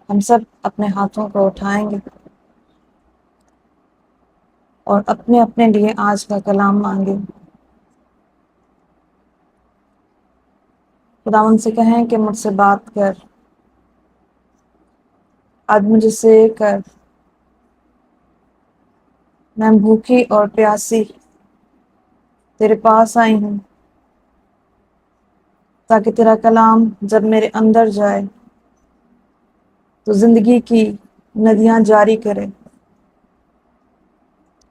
ہم سب اپنے ہاتھوں کو اٹھائیں گے اور اپنے اپنے لیے آج کا کلام مانگیں۔ خداوند سے کہیں کہ مجھ سے بات کر، آج مجھے سے کر، میں بھوکی اور پیاسی تیرے پاس آئی ہوں، تاکہ تیرا کلام جب میرے اندر جائے تو زندگی کی ندیاں جاری کرے،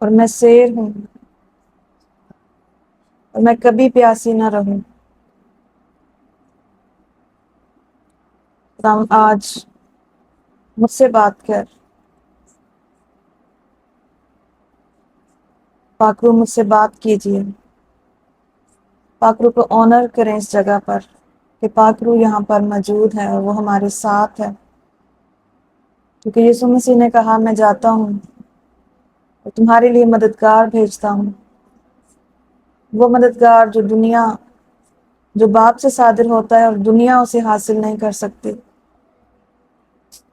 اور میں سیر ہوں اور میں کبھی پیاسی نہ رہوں۔ خداوند آج مجھ سے بات کر، پاکرو مجھ سے بات کیجیے، پاکرو کو آنر کریں اس جگہ پر کہ پاکرو یہاں پر موجود ہے اور وہ ہمارے ساتھ ہے، کیونکہ یسوع مسیح نے کہا میں جاتا ہوں اور تمہارے لیے مددگار بھیجتا ہوں، وہ مددگار جو باپ سے صادر ہوتا ہے اور دنیا اسے حاصل نہیں کر سکتی،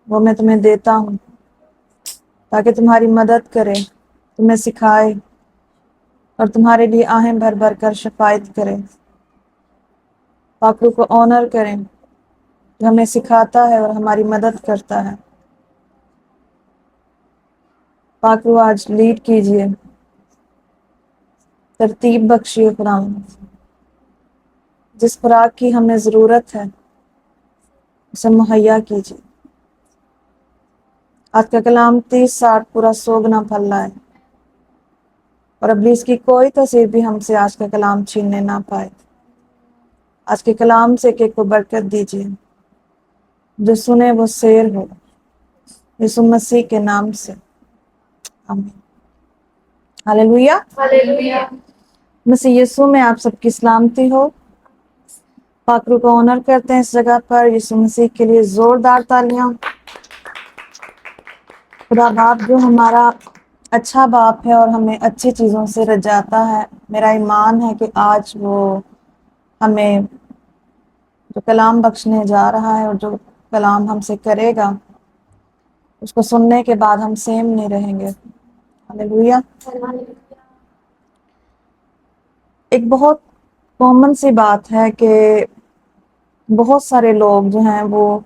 وہ میں تمہیں دیتا ہوں تاکہ تمہاری مدد کرے، تمہیں سکھائے اور تمہارے لیے آہیں بھر بھر کر شفاعت کرے۔ پاکرو کو آنر کریں جو ہمیں سکھاتا ہے اور ہماری مدد کرتا ہے۔ پاکرو آج لیڈ کیجیے، ترتیب بخشیے خداوند، جس خوراک کی ہمیں ضرورت ہے اسے مہیا کیجیے۔ آج کا کلام 30 60 پورا 100 گنا پھل لائے، اور ابلیس کی کوئی تاثیر بھی ہم سے آج کا کلام چھیننے نہ پائے۔ آج کے کلام سے ایک کو برکت دیجیے، جو سنے وہ سیر ہو، یسوع مسیح کے نام سے آمین۔ ہاللویا۔ ہاللویا۔ مسیح یسوع میں آپ سب کی سلامتی ہو۔ پاکرو کو آنر کرتے ہیں اس جگہ پر، یسوع مسیح کے لیے زوردار تالیاں۔ خدا باپ جو ہمارا اچھا باپ ہے اور ہمیں اچھی چیزوں سے رجاتا ہے، میرا ایمان ہے کہ آج وہ ہمیں جو کلام بخشنے جا رہا ہے اور جو کلام ہم سے کرے گا، اس کو سننے کے بعد ہم سیم نہیں رہیں گے۔ ہاللویا۔ ایک بہت کامن سی بات ہے کہ بہت سارے لوگ جو ہیں وہ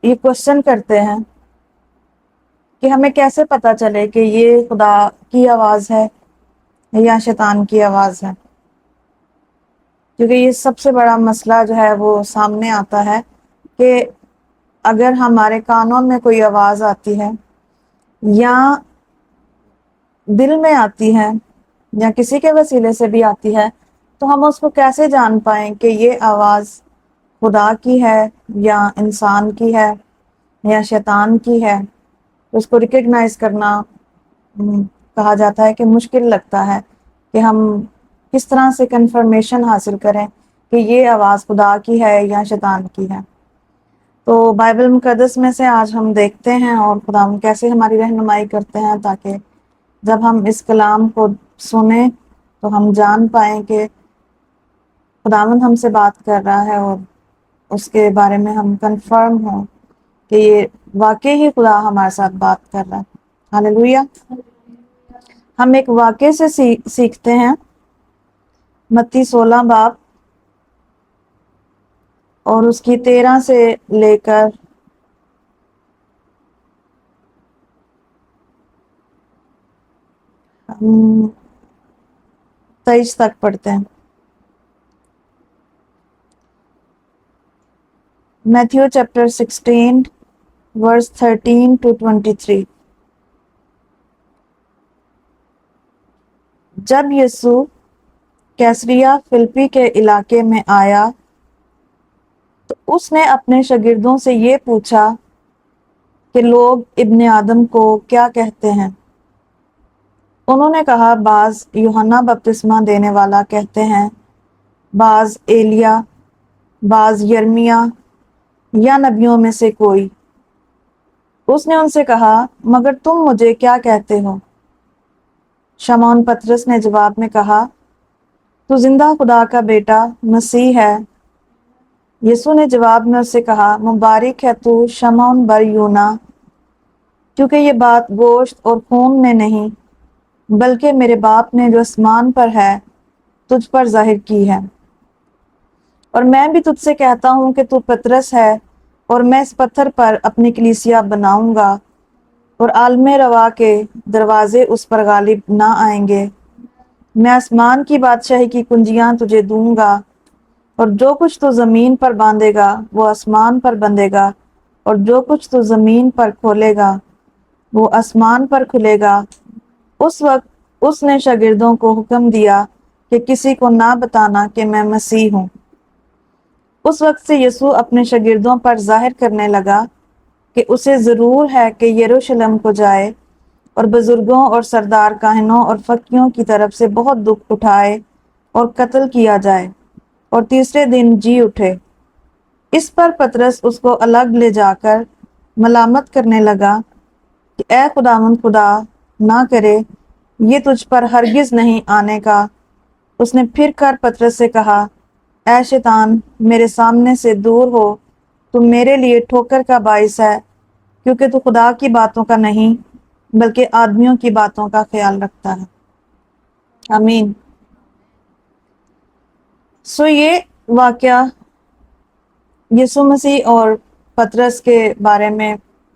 یہ کوشچن کرتے ہیں کہ ہمیں کیسے پتا چلے کہ یہ خدا کی آواز ہے یا شیطان کی آواز ہے، کیونکہ یہ سب سے بڑا مسئلہ جو ہے وہ سامنے آتا ہے کہ اگر ہمارے کانوں میں کوئی آواز آتی ہے یا دل میں آتی ہے یا کسی کے وسیلے سے بھی آتی ہے، تو ہم اس کو کیسے جان پائیں کہ یہ آواز خدا کی ہے یا انسان کی ہے یا شیطان کی ہے۔ اس کو ریکگنائز کرنا کہا جاتا ہے کہ مشکل لگتا ہے کہ ہم کس طرح سے کنفرمیشن حاصل کریں کہ یہ آواز خدا کی ہے یا شیطان کی ہے۔ تو بائبل مقدس میں سے آج ہم دیکھتے ہیں اور خدا کیسے ہماری رہنمائی کرتے ہیں، تاکہ جب ہم اس کلام کو سنیں تو ہم جان پائیں کہ خداوند ہم سے بات کر رہا ہے اور اس کے بارے میں ہم کنفرم ہوں کہ یہ واقعی ہی خدا ہمارے ساتھ بات کر رہا ہے۔ ہاللویا۔ ہم ایک واقعے سے سیکھتے ہیں، متی 16 باب اور اس کی 13 سے لے کر 23 تک پڑھتے ہیں۔ Matthew chapter 16 verse 13 to 23۔ جب یسوع کیسریا فلپی کے علاقے میں آیا تو اس نے اپنے شاگردوں سے یہ پوچھا کہ لوگ ابن آدم کو کیا کہتے ہیں؟ انہوں نے کہا، بعض یوحنا بپتسمہ دینے والا کہتے ہیں، بعض ایلیا، بعض یرمیا یا نبیوں میں سے کوئی۔ اس نے ان سے کہا، مگر تم مجھے کیا کہتے ہو؟ شمعون پطرس نے جواب میں کہا، تو زندہ خدا کا بیٹا مسیح ہے۔ یسوع نے جواب میں اس سے کہا، مبارک ہے تو شمعون بر یونا، کیونکہ یہ بات گوشت اور خون نے نہیں بلکہ میرے باپ نے جو آسمان پر ہے تجھ پر ظاہر کی ہے۔ اور میں بھی تجھ سے کہتا ہوں کہ تو پترس ہے، اور میں اس پتھر پر اپنی کلیسیا بناؤں گا، اور عالم روا کے دروازے اس پر غالب نہ آئیں گے۔ میں آسمان کی بادشاہی کی کنجیاں تجھے دوں گا، اور جو کچھ تو زمین پر باندھے گا وہ آسمان پر بندھے گا، اور جو کچھ تو زمین پر کھولے گا وہ آسمان پر کھلے گا۔ اس وقت اس نے شاگردوں کو حکم دیا کہ کسی کو نہ بتانا کہ میں مسیح ہوں۔ اس وقت سے یسوع اپنے شاگردوں پر ظاہر کرنے لگا کہ اسے ضرور ہے کہ یروشلم کو جائے اور بزرگوں اور سردار کاہنوں اور فقیوں کی طرف سے بہت دکھ اٹھائے اور قتل کیا جائے اور تیسرے دن جی اٹھے۔ اس پر پطرس اس کو الگ لے جا کر ملامت کرنے لگا کہ اے خداوند، خدا نہ کرے یہ تجھ پر ہرگز نہیں آنے کا۔ اس نے پھر کر پطرس سے کہا، اے شیطان، میرے سامنے سے دور ہو، تو میرے لیے ٹھوکر کا باعث ہے، کیونکہ تو خدا کی باتوں کا نہیں بلکہ آدمیوں کی باتوں کا خیال رکھتا ہے۔ آمین۔ یہ واقعہ یسوع مسیح اور پطرس کے بارے میں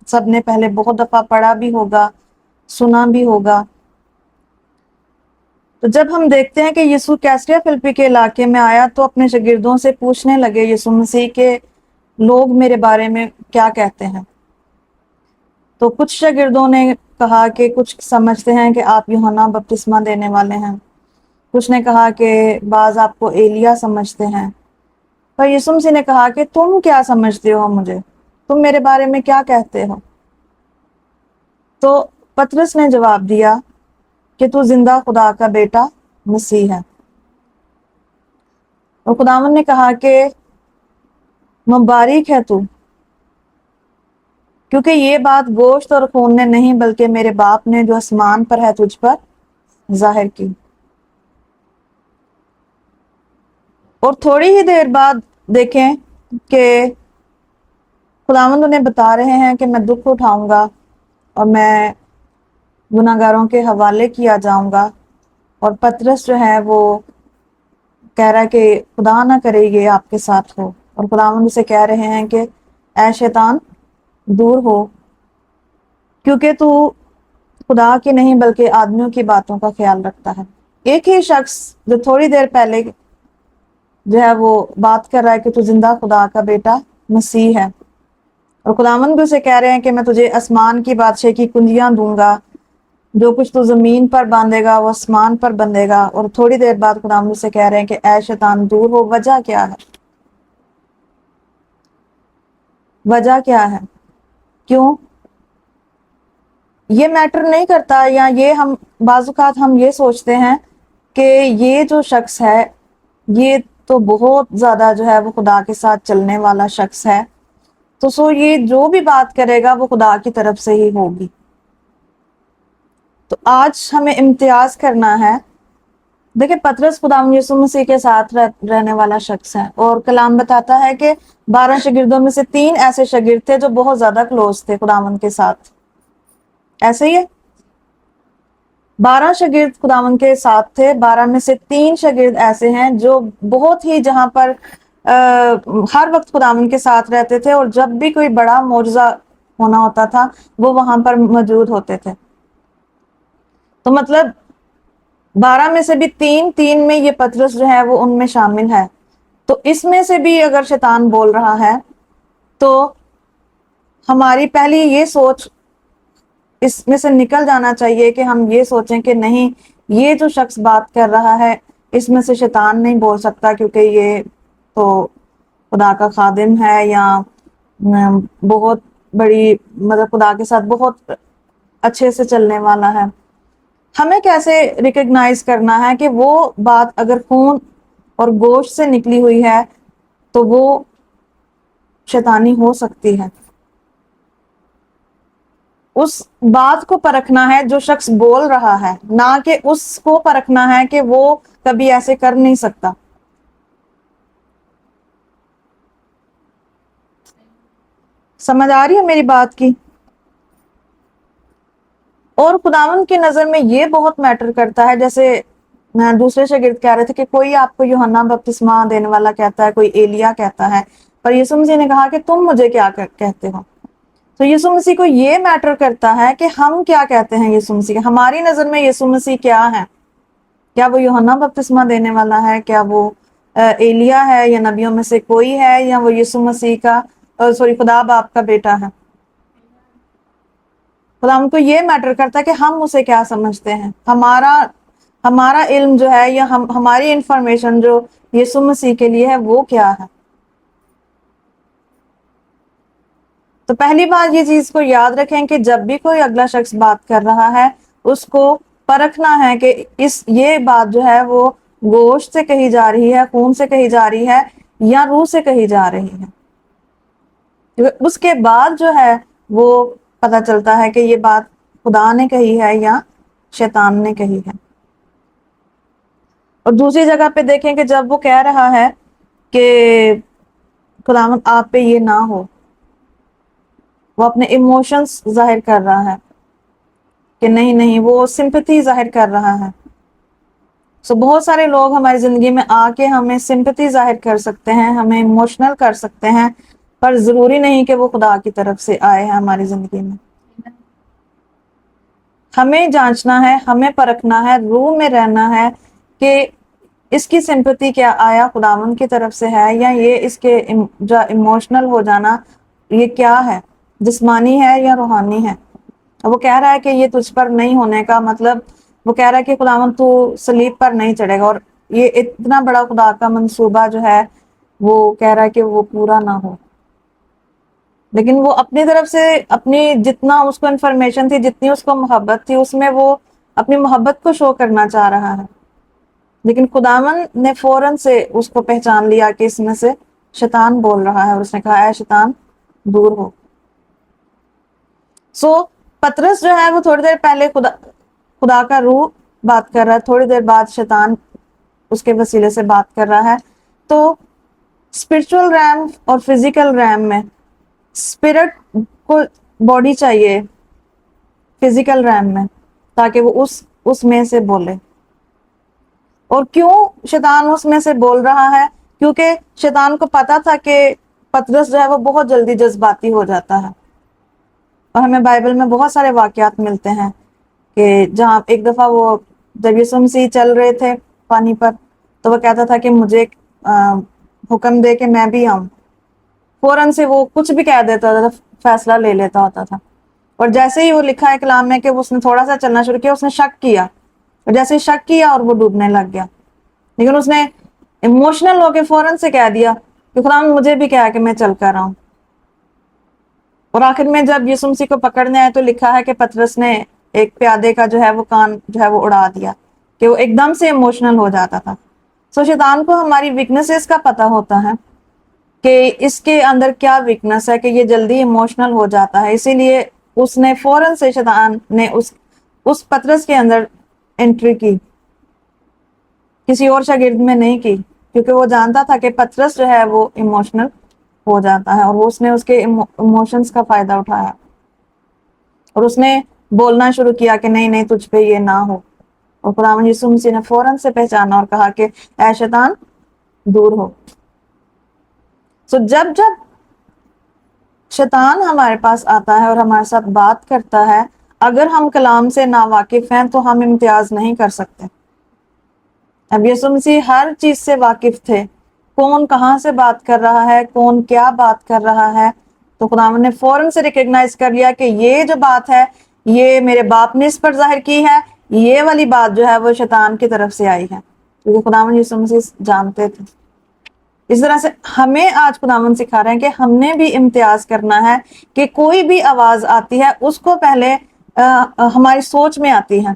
سب نے پہلے بہت دفعہ پڑھا بھی ہوگا، سنا بھی ہوگا۔ تو جب ہم دیکھتے ہیں کہ یسوع کیسریا فلپی کے علاقے میں آیا تو اپنے شاگردوں سے پوچھنے لگے یسوع مسیح کے لوگ میرے بارے میں کیا کہتے ہیں۔ تو کچھ شاگردوں نے کہا کہ کچھ سمجھتے ہیں کہ آپ یوحنا بپتسمہ دینے والے ہیں، کچھ نے کہا کہ بعض آپ کو ایلیا سمجھتے ہیں۔ پر یسوع مسیح نے کہا کہ تم کیا سمجھتے ہو مجھے، تم میرے بارے میں کیا کہتے ہو؟ تو پطرس نے جواب دیا کہ تو زندہ خدا کا بیٹا مسیح ہے۔ اور خداوند نے کہا کہ مبارک ہے تو، کیونکہ یہ بات گوشت اور خون نے نہیں بلکہ میرے باپ نے جو آسمان پر ہے تجھ پر ظاہر کی۔ اور تھوڑی ہی دیر بعد دیکھیں کہ خداوند انہیں بتا رہے ہیں کہ میں دکھ اٹھاؤں گا اور میں گناہگاروں کے حوالے کیا جاؤں گا، اور پطرس جو ہے وہ کہہ رہا ہے کہ خدا نہ کرے یہ آپ کے ساتھ ہو، اور خداوند اسے کہہ رہے ہیں کہ اے شیطان دور ہو، کیونکہ تو خدا کی نہیں بلکہ آدمیوں کی باتوں کا خیال رکھتا ہے۔ ایک ہی شخص جو تھوڑی دیر پہلے جو ہے وہ بات کر رہا ہے کہ تو زندہ خدا کا بیٹا مسیح ہے، اور خداوند بھی اسے کہہ رہے ہیں کہ میں تجھے آسمان کی بادشاہی کی کنجیاں دوں گا، جو کچھ تو زمین پر باندھے گا وہ آسمان پر بندھے گا۔ اور تھوڑی دیر بعد خداوند سے کہہ رہے ہیں کہ اے شیطان دور ہو۔ وجہ کیا ہے؟ وجہ کیا ہے؟ کیوں؟ یہ میٹر نہیں کرتا، یا یہ ہم بعض اوقات ہم یہ سوچتے ہیں کہ یہ جو شخص ہے یہ تو بہت زیادہ جو ہے وہ خدا کے ساتھ چلنے والا شخص ہے، تو یہ جو بھی بات کرے گا وہ خدا کی طرف سے ہی ہوگی۔ تو آج ہمیں امتیاز کرنا ہے۔ دیکھیں پطرس خداوند یسوع مسیح کے ساتھ رہنے والا شخص ہے، اور کلام بتاتا ہے کہ 12 شاگردوں میں سے 3 ایسے شاگرد تھے جو بہت زیادہ کلوز تھے خداوند کے ساتھ۔ ایسے ہی ہے، 12 شاگرد خداوند کے ساتھ تھے، 12 میں سے 3 شاگرد ایسے ہیں جو بہت ہی جہاں پر ہر وقت خداوند کے ساتھ رہتے تھے، اور جب بھی کوئی بڑا معجزہ ہونا ہوتا تھا وہ وہاں پر موجود ہوتے تھے۔ تو مطلب 12 میں سے بھی 3 میں یہ پطرس جو ہے وہ ان میں شامل ہے۔ تو اس میں سے بھی اگر شیطان بول رہا ہے تو ہماری پہلی یہ سوچ اس میں سے نکل جانا چاہیے کہ ہم یہ سوچیں کہ نہیں، یہ جو شخص بات کر رہا ہے اس میں سے شیطان نہیں بول سکتا، کیونکہ یہ تو خدا کا خادم ہے یا بہت بڑی مطلب خدا کے ساتھ بہت اچھے سے چلنے والا ہے۔ ہمیں کیسے ریکگنائز کرنا ہے کہ وہ بات اگر خون اور گوشت سے نکلی ہوئی ہے تو وہ شیطانی ہو سکتی ہے؟ اس بات کو پرکھنا ہے جو شخص بول رہا ہے، نہ کہ اس کو پرکھنا ہے کہ وہ کبھی ایسے کر نہیں سکتا۔ سمجھ آ رہی ہے میری بات کی؟ اور خداوند کی نظر میں یہ بہت میٹر کرتا ہے. جیسے دوسرے شاگرد کہہ رہے تھے کہ کوئی آپ کو یوحنا بپتسمہ دینے والا کہتا ہے, کوئی ایلیا کہتا ہے, پر یسوع مسیح نے کہا کہ تم مجھے کیا کہتے ہو. تو یسوع مسیح کو یہ میٹر کرتا ہے کہ ہم کیا کہتے ہیں یسوع مسیح. ہماری نظر میں یسوع مسیح کیا ہے؟ کیا وہ یوحنا بپتسمہ دینے والا ہے؟ کیا وہ ایلیا ہے, یا نبیوں میں سے کوئی ہے, یا وہ یسوع مسیح کا خدا باپ کا بیٹا ہے؟ خدا ہم کو یہ میٹر کرتا ہے کہ ہم اسے کیا سمجھتے ہیں. ہمارا علم جو ہے, یا ہماری انفارمیشن جو یسوع مسیح کے لیے ہے, وہ کیا ہے. تو پہلی بات یہ چیز کو یاد رکھیں کہ جب بھی کوئی اگلا شخص بات کر رہا ہے, اس کو پرکھنا ہے کہ یہ بات جو ہے وہ گوشت سے کہی جا رہی ہے, خون سے کہی جا رہی ہے, یا روح سے کہی جا رہی ہے. اس کے بعد جو ہے وہ پتا چلتا ہے کہ یہ بات خدا نے کہی ہے یا شیطان نے کہی ہے. اور دوسری جگہ پہ دیکھیں کہ جب وہ کہہ رہا ہے کہ خداوند آپ پہ یہ نہ ہو, وہ اپنے ایموشنز ظاہر کر رہا ہے کہ نہیں, وہ سمپتھی ظاہر کر رہا ہے. بہت سارے لوگ ہماری زندگی میں آ کے ہمیں سمپتھی ظاہر کر سکتے ہیں, ہمیں ایموشنل کر سکتے ہیں, پر ضروری نہیں کہ وہ خدا کی طرف سے آئے ہیں ہماری زندگی میں. ہمیں جانچنا ہے, ہمیں پرکھنا ہے, روح میں رہنا ہے کہ اس کی سمپتھی کیا آیا خداوند کی طرف سے ہے, یا یہ اس کے جو ایموشنل ہو جانا یہ کیا ہے, جسمانی ہے یا روحانی ہے. وہ کہہ رہا ہے کہ یہ تجھ پر نہیں ہونے کا مطلب, وہ کہہ رہا ہے کہ خداوند تو صلیب پر نہیں چڑھے گا, اور یہ اتنا بڑا خدا کا منصوبہ جو ہے وہ کہہ رہا ہے کہ وہ پورا نہ ہو. لیکن وہ اپنی طرف سے اپنی جتنا اس کو انفارمیشن تھی, جتنی اس کو محبت تھی, اس میں وہ اپنی محبت کو شو کرنا چاہ رہا ہے. لیکن خداوند نے فوراً سے اس کو پہچان لیا کہ اس میں سے شیطان بول رہا ہے, اور اس نے کہا اے شیطان دور ہو. پطرس جو ہے وہ تھوڑی دیر پہلے خدا کا روح بات کر رہا ہے, تھوڑی دیر بعد شیطان اس کے وسیلے سے بات کر رہا ہے. تو اسپرچل ریم اور فزیکل ریم میں اسپرٹ کو باڈی چاہیے فزیکل ریم میں, تاکہ وہ اس میں سے بولے. اور کیوں شیطان اس میں سے بول رہا ہے؟ کیونکہ شیطان کو پتا تھا کہ پطرس جو ہے وہ بہت جلدی جذباتی ہو جاتا ہے. اور ہمیں بائبل میں بہت سارے واقعات ملتے ہیں کہ جہاں ایک دفعہ وہ جب یسوع مسیح چل رہے تھے پانی پر, تو وہ کہتا تھا کہ مجھے حکم دے کہ میں بھی آؤں. فوراً سے وہ کچھ بھی کہہ دیتا تھا, فیصلہ لے لیتا ہوتا تھا. اور جیسے ہی وہ لکھا ہے کلام میں کہ اس نے تھوڑا سا چلنا شروع کیا, اس نے شک کیا, اور جیسے ہی شک کیا اور وہ ڈوبنے لگ گیا. لیکن اس نے ایموشنل ہو کے فوراً سے کہہ دیا کہ خدا مجھے بھی کہا کہ میں چل کر آؤں. اور آخر میں جب یسوع مسیح کو پکڑنے آئے تو لکھا ہے کہ پطرس نے ایک پیادے کا جو ہے وہ کان جو ہے وہ اڑا دیا, کہ وہ ایک دم سے ایموشنل ہو جاتا تھا. شیطان کو ہماری ویکنسز کا پتا ہوتا ہے کہ اس کے اندر کیا ویکنس ہے, کہ یہ جلدی ایموشنل ہو جاتا ہے. اسی لیے اس نے فوراً سے شیطان نے اس پطرس کے اندر انٹری کی, کسی اور شاگرد میں نہیں کی, کیونکہ وہ جانتا تھا کہ پطرس جو ہے وہ ایموشنل ہو جاتا ہے, اور اس نے اس کے ایموشنز کا فائدہ اٹھایا, اور اس نے بولنا شروع کیا کہ نہیں تجھ پہ یہ نہ ہو. اور خداوند یسوع مسیح نے فوراً سے پہچانا اور کہا کہ اے شیطان دور ہو. جب شیطان ہمارے پاس آتا ہے اور ہمارے ساتھ بات کرتا ہے, اگر ہم کلام سے ناواقف ہیں تو ہم امتیاز نہیں کر سکتے. اب یسوع مسیح ہر چیز سے واقف تھے, کون کہاں سے بات کر رہا ہے, کون کیا بات کر رہا ہے. تو خداوند نے فوراً سے ریکگنائز کر لیا کہ یہ جو بات ہے یہ میرے باپ نے اس پر ظاہر کی ہے, یہ والی بات جو ہے وہ شیطان کی طرف سے آئی ہے, کیونکہ خداوند یسوع مسیح جانتے تھے. اس طرح سے ہمیں آج خداوند سکھا رہے ہیں کہ ہم نے بھی امتیاز کرنا ہے کہ کوئی بھی آواز آتی ہے اس کو پہلے ہماری سوچ میں آتی ہے,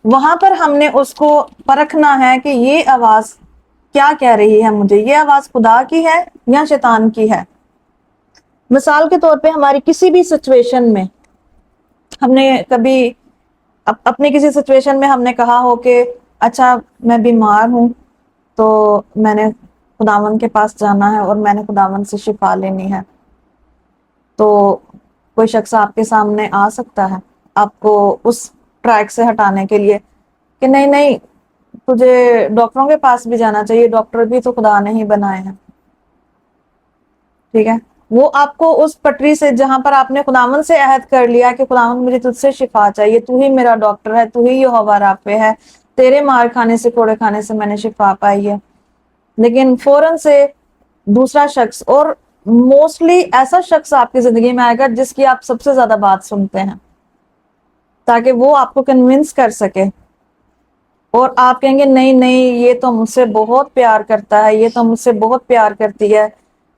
وہاں پر ہم نے اس کو پرکھنا ہے کہ یہ آواز کیا کہہ رہی ہے مجھے, یہ آواز خدا کی ہے یا شیطان کی ہے. مثال کے طور پہ ہماری کسی بھی سچویشن میں ہم نے کبھی اپنے کسی سچویشن میں ہم نے کہا ہو کہ اچھا میں بیمار ہوں تو میں نے خداوند کے پاس جانا ہے اور میں نے خداوند سے شفا لینی ہے, تو کوئی شخص آپ کے سامنے آ سکتا ہے آپ کو اس ٹریک سے ہٹانے کے لیے کہ نہیں نہیں تجھے ڈاکٹروں کے پاس بھی جانا چاہیے، ڈاکٹر بھی تو خدا نے ہی بنائے ہیں، ٹھیک ہے؟ وہ آپ کو اس پٹری سے جہاں پر آپ نے خداوند سے عہد کر لیا کہ خداوند مجھے تجھ سے شفا چاہیے، تو ہی میرا ڈاکٹر ہے، تو ہی یہوہ رافع ہے، تیرے مار کھانے سے کوڑے کھانے سے میں نے شفا پائی ہے، لیکن فوراً سے دوسرا شخص، اور موسٹلی ایسا شخص آپ کی زندگی میں آئے گا جس کی آپ سب سے زیادہ بات سنتے ہیں، تاکہ وہ آپ کو کنونس کر سکے، اور آپ کہیں گے نہیں نہیں یہ تو مجھ سے بہت پیار کرتا ہے، یہ تو مجھ سے بہت پیار کرتی ہے،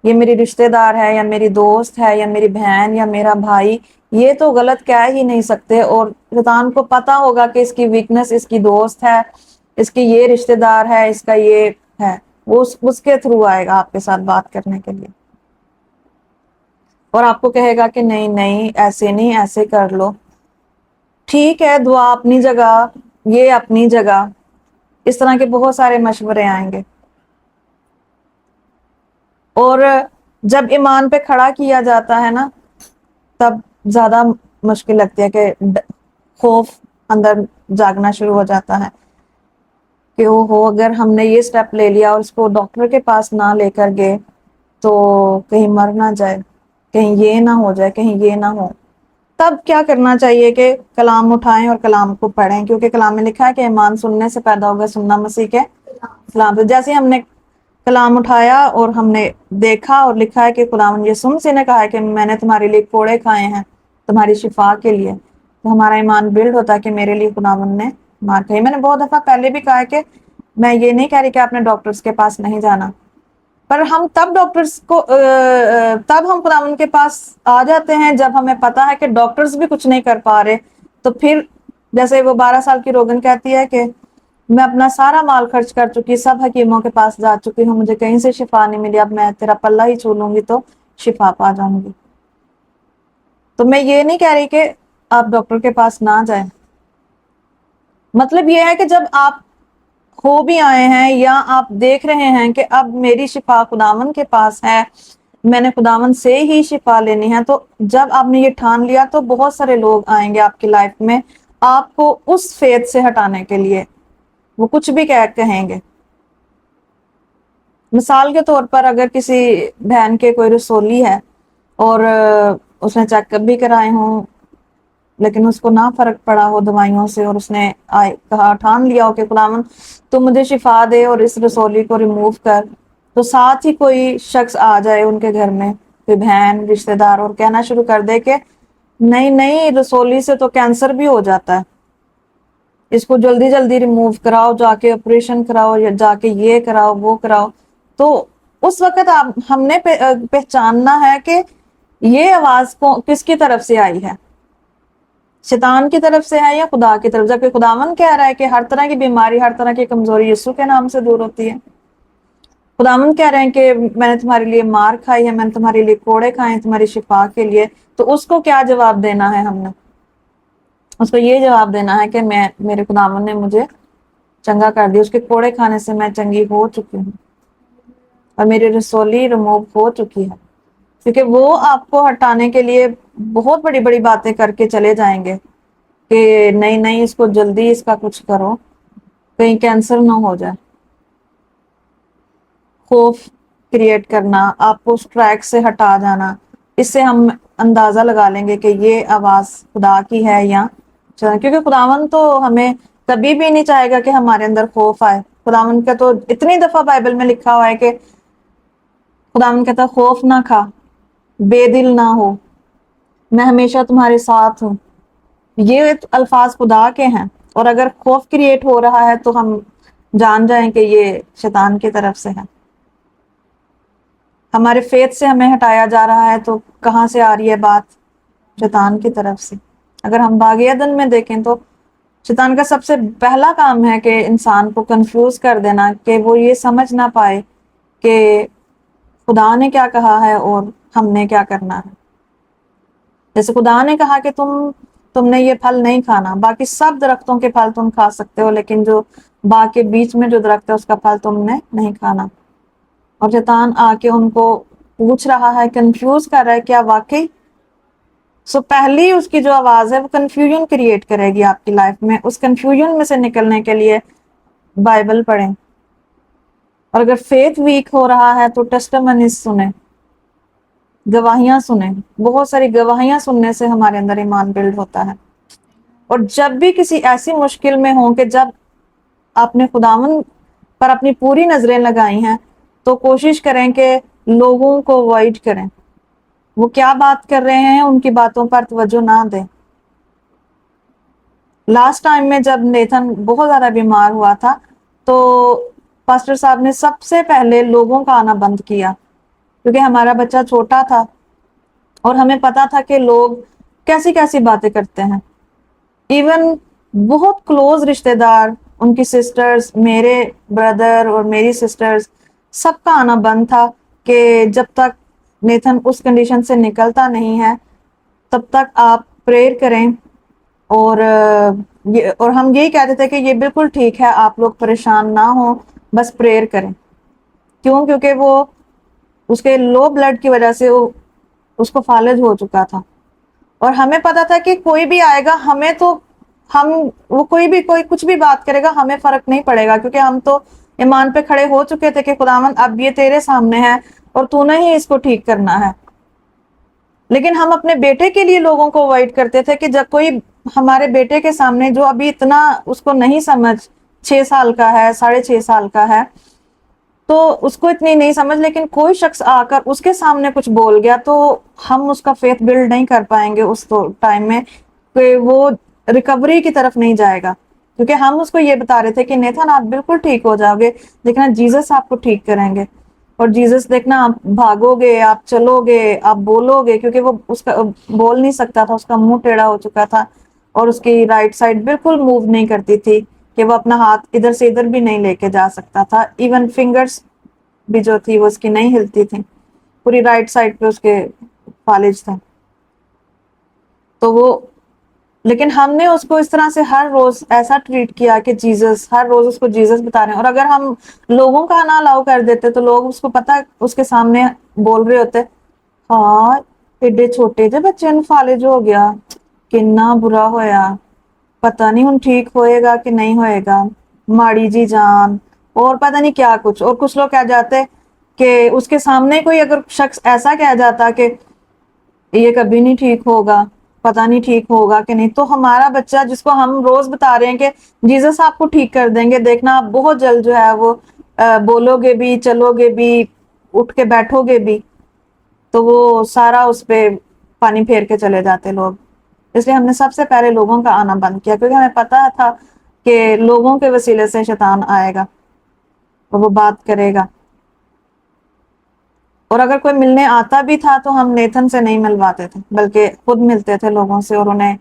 یہ میری رشتہ دار ہے یا میری دوست ہے یا میری بہن یا میرا بھائی، یہ تو غلط کہہ ہی نہیں سکتے، اور شیطان کو پتا ہوگا کہ اس کی ویکنس اس کی دوست ہے، اس کی یہ رشتہ دار ہے، اس کا یہ ہے، وہ اس کے تھرو آئے گا آپ کے ساتھ بات کرنے کے لیے، اور آپ کو کہے گا کہ نہیں نہیں ایسے نہیں، ایسے کر لو، ٹھیک ہے، دعا اپنی جگہ، یہ اپنی جگہ، اس طرح کے بہت سارے مشورے آئیں گے، اور جب ایمان پہ کھڑا کیا جاتا ہے نا تب زیادہ مشکل لگتی ہے کہ خوف اندر جاگنا شروع ہو جاتا ہے کہ او ہو اگر ہم نے یہ سٹیپ لے لیا اور اس کو ڈاکٹر کے پاس نہ لے کر گئے تو کہیں مر نہ جائے، کہیں یہ نہ ہو جائے، کہیں یہ نہ ہو، تب کیا کرنا چاہیے کہ کلام اٹھائیں اور کلام کو پڑھیں، کیونکہ کلام میں لکھا ہے کہ ایمان سننے سے پیدا ہوگا، سننا مسیح کے کلام سے، جیسے ہم نے کلام اٹھایا اور ہم نے دیکھا اور لکھا ہے کہ خداوند یسوع مسیح نے کہا ہے کہ میں نے تمہارے لیے کوڑے کھائے ہیں تمہاری شفا کے لیے، تو ہمارا ایمان بلڈ ہوتا ہے کہ میرے لیے خداوند نے مار کھائی۔ میں نے بہت دفعہ پہلے بھی کہا ہے کہ میں یہ نہیں کہہ رہی کہ آپ نے ڈاکٹرز کے پاس نہیں جانا، پر ہم تب ڈاکٹرز کو تب ہم خداوند کے پاس آ جاتے ہیں جب ہمیں پتا ہے کہ ڈاکٹرز بھی کچھ نہیں کر پا رہے، تو پھر جیسے وہ 12 سال کی روگن کہتی ہے کہ میں اپنا سارا مال خرچ کر چکی، سب حکیموں کے پاس جا چکی ہوں، مجھے کہیں سے شفا نہیں ملی، اب میں تیرا پلہ ہی چھو لوں گی تو شفا پا جاؤں گی۔ تو میں یہ نہیں کہہ رہی کہ آپ ڈاکٹر کے پاس نہ جائیں، مطلب یہ ہے کہ جب آپ ہو بھی آئے ہیں یا آپ دیکھ رہے ہیں کہ اب میری شفا خداوند کے پاس ہے، میں نے خداوند سے ہی شفا لینی ہے، تو جب آپ نے یہ ٹھان لیا تو بہت سارے لوگ آئیں گے آپ کی لائف میں آپ کو اس فیت سے ہٹانے کے لیے، وہ کچھ بھی کہیں گے۔ مثال کے طور پر اگر کسی بہن کے کوئی رسولی ہے اور اس نے چیک اپ بھی کرائے ہوں لیکن اس کو نہ فرق پڑا ہو دوائیوں سے، اور اس نے کہا ٹھان لیا ہو کہ خداوند تو مجھے شفا دے اور اس رسولی کو ریموو کر، تو ساتھ ہی کوئی شخص آ جائے ان کے گھر میں، کوئی بہن رشتہ دار، اور کہنا شروع کر دے کہ نہیں نہیں رسولی سے تو کینسر بھی ہو جاتا ہے، اس کو جلدی جلدی ریموو کراؤ، جا کے آپریشن کراؤ، یا جا کے یہ کراؤ وہ کراؤ، تو اس وقت ہم نے پہچاننا ہے کہ یہ آواز کس کی طرف سے آئی ہے، شیطان کی طرف سے ہے یا خدا کی طرف، جبکہ خداوند کہہ رہا ہے کہ ہر طرح کی بیماری، ہر طرح کی کمزوری یسوع کے نام سے دور ہوتی ہے۔ خداوند کہہ رہے ہیں کہ میں نے تمہارے لیے مار کھائی ہے، میں نے تمہارے لیے کوڑے کھائے ہیں تمہاری شفا کے لیے، تو اس کو کیا جواب دینا ہے؟ ہم نے اس کو یہ جواب دینا ہے کہ میرے خداوند نے مجھے چنگا کر دیا، اس کے کوڑے کھانے سے میں چنگی ہو چکی ہوں اور میری رسولی ریموو ہو چکی ہے، کیونکہ وہ آپ کو ہٹانے کے لیے بہت بڑی بڑی باتیں کر کے چلے جائیں گے کہ نہیں نہیں اس کو جلدی اس کا کچھ کرو، کہیں کینسر نہ ہو جائے، خوف کریٹ کرنا، آپ کو اس ٹریک سے ہٹا جانا، اس سے ہم اندازہ لگا لیں گے کہ یہ آواز خدا کی ہے یا کیونکہ خداوند تو ہمیں کبھی بھی نہیں چاہے گا کہ ہمارے اندر خوف آئے۔ خداوند کا تو اتنی دفعہ بائبل میں لکھا ہوا ہے کہ خداوند کہتا خوف نہ کھا، بے دل نہ ہو، میں ہمیشہ تمہارے ساتھ ہوں، یہ الفاظ خدا کے ہیں، اور اگر خوف کریٹ ہو رہا ہے تو ہم جان جائیں کہ یہ شیطان کی طرف سے ہے، ہمارے فیت سے ہمیں ہٹایا جا رہا ہے، تو کہاں سے آ رہی ہے بات؟ شیطان کی طرف سے۔ اگر ہم باغ عدن میں دیکھیں تو شیطان کا سب سے پہلا کام ہے کہ انسان کو کنفیوز کر دینا، کہ وہ یہ سمجھ نہ پائے کہ خدا نے کیا کہا ہے اور ہم نے کیا کرنا ہے۔ جیسے خدا نے کہا کہ تم نے یہ پھل نہیں کھانا، باقی سب درختوں کے پھل تم کھا سکتے ہو، لیکن جو باغ کے بیچ میں جو درخت ہے اس کا پھل تم نے نہیں کھانا، اور شیطان آ کے ان کو پوچھ رہا ہے، کنفیوز کر رہا ہے کیا واقعی سو پہلی اس کی جو آواز ہے وہ کنفیوژن کریٹ کرے گی آپ کی لائف میں. اس کنفیوژن میں سے نکلنے کے لیے بائبل پڑھیں, اور اگر فیتھ ویک ہو رہا ہے تو ٹیسٹمنیز سنیں, گواہیاں سنیں. بہت ساری گواہیاں سننے سے ہمارے اندر ایمان بلڈ ہوتا ہے. اور جب بھی کسی ایسی مشکل میں ہوں کہ جب آپ نے خداوند پر اپنی پوری نظریں لگائی ہیں, تو کوشش کریں کہ لوگوں کو اوائڈ کریں. وہ کیا بات کر رہے ہیں ان کی باتوں پر توجہ نہ دیں. لاسٹ ٹائم میں جب نیتھن بہت زیادہ بیمار ہوا تھا تو پاسٹر صاحب نے سب سے پہلے لوگوں کا آنا بند کیا, کیونکہ ہمارا بچہ چھوٹا تھا اور ہمیں پتا تھا کہ لوگ کیسی کیسی باتیں کرتے ہیں. ایون بہت کلوز رشتہ دار, ان کی سسٹرز, میرے بردر اور میری سسٹرز, سب کا آنا بند تھا کہ جب تک نیتھن اس کنڈیشن سے نکلتا نہیں ہے تب تک آپ پریئر کریں. اور ہم یہی کہتے تھے کہ یہ بالکل ٹھیک ہے, آپ لوگ پریشان نہ ہوں, بس پریئر کریں. کیوں؟ کیونکہ وہ اس کے لو بلڈ کی وجہ سے اس کو فالج ہو چکا تھا, اور ہمیں پتا تھا کہ کوئی بھی آئے گا ہمیں تو وہ کوئی کچھ بھی بات کرے گا ہمیں فرق نہیں پڑے گا, کیونکہ ہم تو ایمان پہ کھڑے ہو چکے تھے کہ خداوند اب یہ تیرے سامنے ہے اور تو نے ہی اس کو ٹھیک کرنا ہے. لیکن ہم اپنے بیٹے کے لیے لوگوں کو اوائڈ کرتے تھے کہ جب کوئی ہمارے بیٹے کے سامنے, جو ابھی اتنا اس کو نہیں سمجھ, 6 سال کا ہے, 6.5 سال کا ہے, تو اس کو اتنی نہیں سمجھ, لیکن کوئی شخص آ کر اس کے سامنے کچھ بول گیا تو ہم اس کا فیتھ بلڈ نہیں کر پائیں گے اس ٹائم میں, کہ وہ ریکوری کی طرف نہیں جائے گا. کیونکہ ہم اس کو یہ بتا رہے تھے کہ نیتھن آپ بالکل ٹھیک ہو جاؤ گے, دیکھنا جیزس آپ کو ٹھیک کریں گے. اور جیزس دیکھنا آپ بھاگو گے, آپ چلو گے, آپ بولو گے, کیونکہ وہ اس کا بول نہیں سکتا تھا, اس کا منہ ٹیڑھا ہو چکا تھا اور اس کی رائٹ سائڈ بالکل موو نہیں کرتی تھی کہ وہ اپنا ہاتھ ادھر سے ادھر بھی نہیں لے کے جا سکتا تھا. ایون فنگرز بھی جو تھی وہ اس کی نہیں ہلتی تھی, پوری رائٹ سائڈ پہ اس کے فالج تھا. تو وہ, لیکن ہم نے اس کو اس طرح سے ہر روز ایسا ٹریٹ کیا کہ جیزس, ہر روز اس کو جیزس بتا رہے ہیں. اور اگر ہم لوگوں کا نہ الاؤ کر دیتے تو لوگ اس کو پتا اس کے سامنے بول رہے ہوتے, ہاں ایڈے چھوٹے جے بچے نوں فالج ہو گیا, کنا برا ہویا, پتا نہیں ہن ٹھیک ہوئے گا کہ نہیں ہوئے گا, ماڑی جی جان, اور پتہ نہیں کیا کچھ. اور کچھ لوگ کہہ جاتے کہ اس کے سامنے کوئی اگر شخص ایسا کہہ جاتا کہ یہ کبھی نہیں ٹھیک ہوگا, پتا نہیں ٹھیک ہوگا کہ نہیں, تو ہمارا بچہ جس کو ہم روز بتا رہے ہیں کہ جیزس آپ کو ٹھیک کر دیں گے, دیکھنا آپ بہت جلد جو ہے وہ بولو گے بھی, چلو گے بھی, اٹھ کے بیٹھو گے بھی, تو وہ سارا اس پہ پانی پھیر کے چلے جاتے لوگ. اس لیے ہم نے سب سے پہلے لوگوں کا آنا بند کیا, کیونکہ ہمیں پتا تھا کہ لوگوں کے وسیلے سے شیطان آئے گا اور وہ بات کرے گا. اور اگر کوئی ملنے آتا بھی تھا تو ہم نیتھن سے نہیں ملواتے تھے, بلکہ خود ملتے تھے لوگوں سے, اور انہیں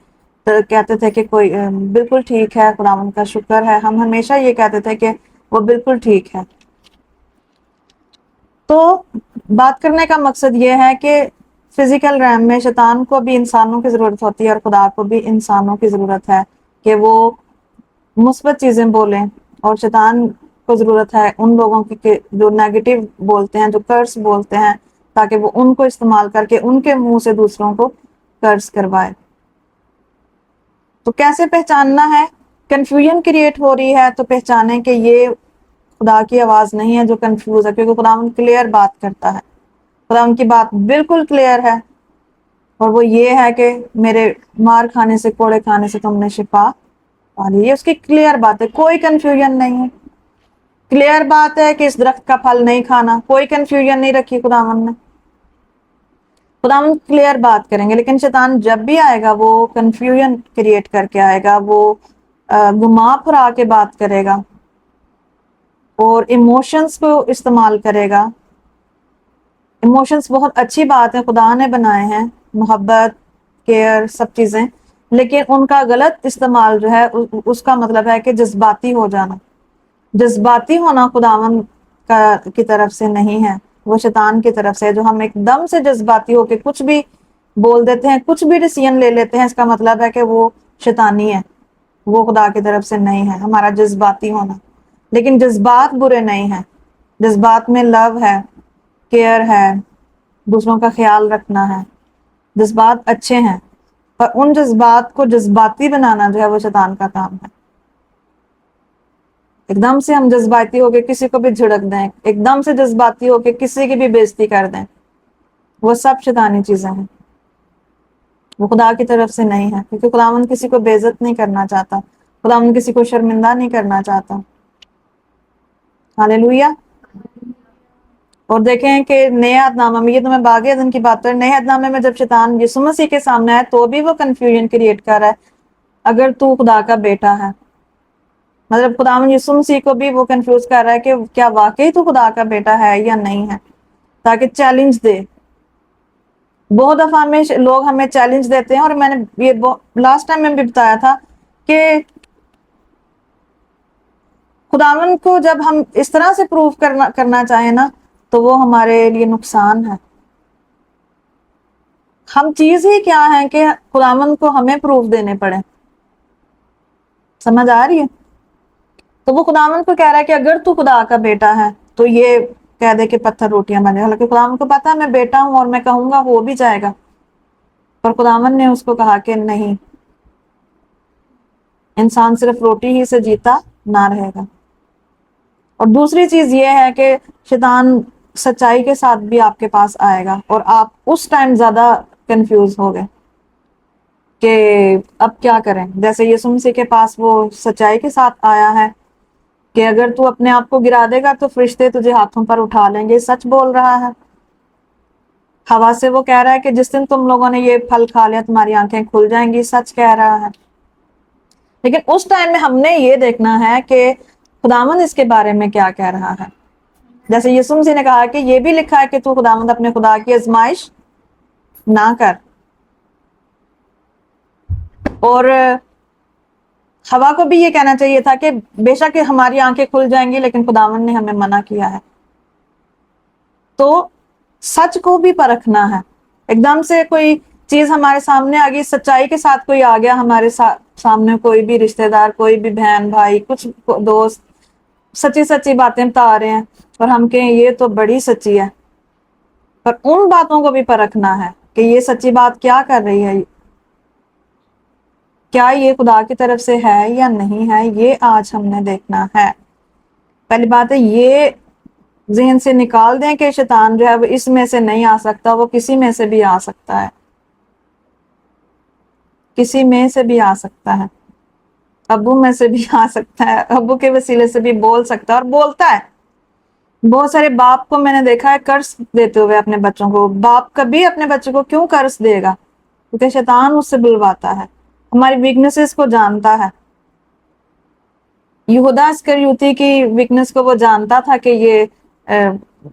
کہتے تھے کہ کوئی بالکل ٹھیک ہے, خداوند کا شکر ہے. ہم ہمیشہ یہ کہتے تھے کہ وہ بالکل ٹھیک ہے. تو بات کرنے کا مقصد یہ ہے کہ فزیکل ریم میں شیطان کو بھی انسانوں کی ضرورت ہوتی ہے اور خدا کو بھی انسانوں کی ضرورت ہے کہ وہ مثبت چیزیں بولیں, اور شیطان کو ضرورت ہے ان لوگوں کی جو نیگیٹو بولتے ہیں, جو کرس بولتے ہیں, تاکہ وہ ان کو استعمال کر کے ان کے منہ سے دوسروں کو کرس کروائے. تو کیسے پہچاننا ہے؟ کنفیوژن کریٹ ہو رہی ہے تو پہچانے کہ یہ خدا کی آواز نہیں ہے جو کنفیوز ہے, کیونکہ خدا ان کلیئر بات کرتا ہے. خدا ان کی بات بالکل کلیئر ہے, اور وہ یہ ہے کہ میرے مار کھانے سے, کوڑے کھانے سے تم نے شفا پا لی. یہ اس کی کلیئر بات ہے, کوئی کنفیوژن نہیں ہے. کلیئر بات ہے کہ اس درخت کا پھل نہیں کھانا, کوئی کنفیوژن نہیں رکھی خداوند نے. خداوند کلیئر بات کریں گے. لیکن شیطان جب بھی آئے گا وہ کنفیوژن کریٹ کر کے آئے گا, وہ گما پھرا کے بات کرے گا اور ایموشنز کو استعمال کرے گا. ایموشنز بہت اچھی بات ہے, خدا نے بنائے ہیں, محبت, کیئر, سب چیزیں, لیکن ان کا غلط استعمال جو ہے اس کا مطلب ہے کہ جذباتی ہو جانا. جذباتی ہونا خداوند کی طرف سے نہیں ہے, وہ شیطان کی طرف سے. جو ہم ایک دم سے جذباتی ہو کے کچھ بھی بول دیتے ہیں, کچھ بھی ڈیسیژن لے لیتے ہیں, اس کا مطلب ہے کہ وہ شیطانی ہے, وہ خدا کی طرف سے نہیں ہے. ہمارا جذباتی ہونا, لیکن جذبات برے نہیں ہیں, جذبات میں لو ہے, کیئر ہے, دوسروں کا خیال رکھنا ہے, جذبات اچھے ہیں. اور ان جذبات کو جذباتی بنانا جو ہے وہ شیطان کا کام ہے. ایک دم سے ہم جذباتی ہو کے کسی کو بھی جھڑک دیں، ایک دم سے جذباتی ہو کے کسی کی بھی بےزتی کر دیں، وہ سب شیطانی چیزیں ہیں، وہ خدا کی طرف سے نہیں ہے. کیونکہ خداوند کسی کو بے عزت نہیں کرنا چاہتا، خداوند کسی کو شرمندہ نہیں کرنا چاہتا. ہاللیلویا. اور دیکھیں کہ نئے عہد نامہ میں، یہ تو میں باقی ادن کی بات کر، نئے عہد نامے میں جب شیطان یسوع مسیح کے سامنے آئے تو بھی وہ کنفیوژن کریٹ کر رہا ہے. اگر تو خدا کا بیٹا ہے، مطلب خداوند یسوع مسیح کو بھی وہ کنفیوز کر رہا ہے کہ کیا واقعی تو خدا کا بیٹا ہے یا نہیں ہے، تاکہ چیلنج دے. بہت دفعہ میں لوگ ہمیں چیلنج دیتے ہیں، اور میں نے یہ لاسٹ ٹائم میں بھی بتایا تھا کہ خداوند کو جب ہم اس طرح سے پروف کرنا چاہیں نا تو وہ ہمارے لیے نقصان ہے. ہم چیز ہی کیا ہے کہ خداوند کو ہمیں پروف دینے پڑے. سمجھ آ رہی ہے؟ تو وہ خداوند کو کہہ رہا ہے کہ اگر تو خدا کا بیٹا ہے تو یہ کہہ دے کہ پتھر روٹیاں بنے. حالانکہ خداوند کو پتا ہے میں بیٹا ہوں اور میں کہوں گا وہ بھی جائے گا. پر خداوند نے اس کو کہا کہ نہیں، انسان صرف روٹی ہی سے جیتا نہ رہے گا. اور دوسری چیز یہ ہے کہ شیطان سچائی کے ساتھ بھی آپ کے پاس آئے گا، اور آپ اس ٹائم زیادہ کنفیوز ہو گئے کہ اب کیا کریں. جیسے یسوع مسیح کے پاس وہ سچائی کے ساتھ آیا ہے کہ اگر تو اپنے آپ کو گرا دے گا تو فرشتے تجھے ہاتھوں پر اٹھا لیں گے. سچ بول رہا ہے. ہوا سے وہ کہہ رہا ہے کہ جس دن تم لوگوں نے یہ پھل کھا لیا تمہاری آنکھیں کھل جائیں گی. سچ کہہ رہا ہے. لیکن اس ٹائم میں ہم نے یہ دیکھنا ہے کہ خداوند اس کے بارے میں کیا کہہ رہا ہے. جیسے یسوع مسیح نے کہا کہ یہ بھی لکھا ہے کہ تو خداوند اپنے خدا کی آزمائش نہ کر. اور ہوا کو بھی یہ کہنا چاہیے تھا کہ بے شک ہماری آنکھیں کھل جائیں گی، لیکن خداوند نے ہمیں منع کیا ہے. تو سچ کو بھی پرکھنا ہے. ایک دم سے کوئی چیز ہمارے سامنے آ گئی، سچائی کے ساتھ کوئی آ گیا ہمارے سامنے، کوئی بھی رشتہ دار، کوئی بھی بہن بھائی، کچھ دوست سچی سچی باتیں بتا رہے ہیں اور ہم کہیں یہ تو بڑی سچی ہے، پر ان باتوں کو بھی پرکھنا ہے کہ یہ سچی بات کیا کر رہی ہے، کیا یہ خدا کی طرف سے ہے یا نہیں ہے. یہ آج ہم نے دیکھنا ہے. پہلی بات ہے یہ ذہن سے نکال دیں کہ شیطان جو ہے وہ اس میں سے نہیں آ سکتا، وہ کسی میں سے بھی آ سکتا ہے، کسی میں سے بھی آ سکتا ہے. ابو میں سے بھی آ سکتا ہے، ابو کے وسیلے سے بھی بول سکتا ہے اور بولتا ہے. بہت سارے باپ کو میں نے دیکھا ہے قرض دیتے ہوئے اپنے بچوں کو. باپ کبھی اپنے بچوں کو کیوں قرض دے گا؟ کیونکہ شیطان اس سے بلواتا ہے، ہماری ویکنیسز کو جانتا ہے. یہودا اسکریوتی کی ویکنس کو وہ جانتا تھا کہ یہ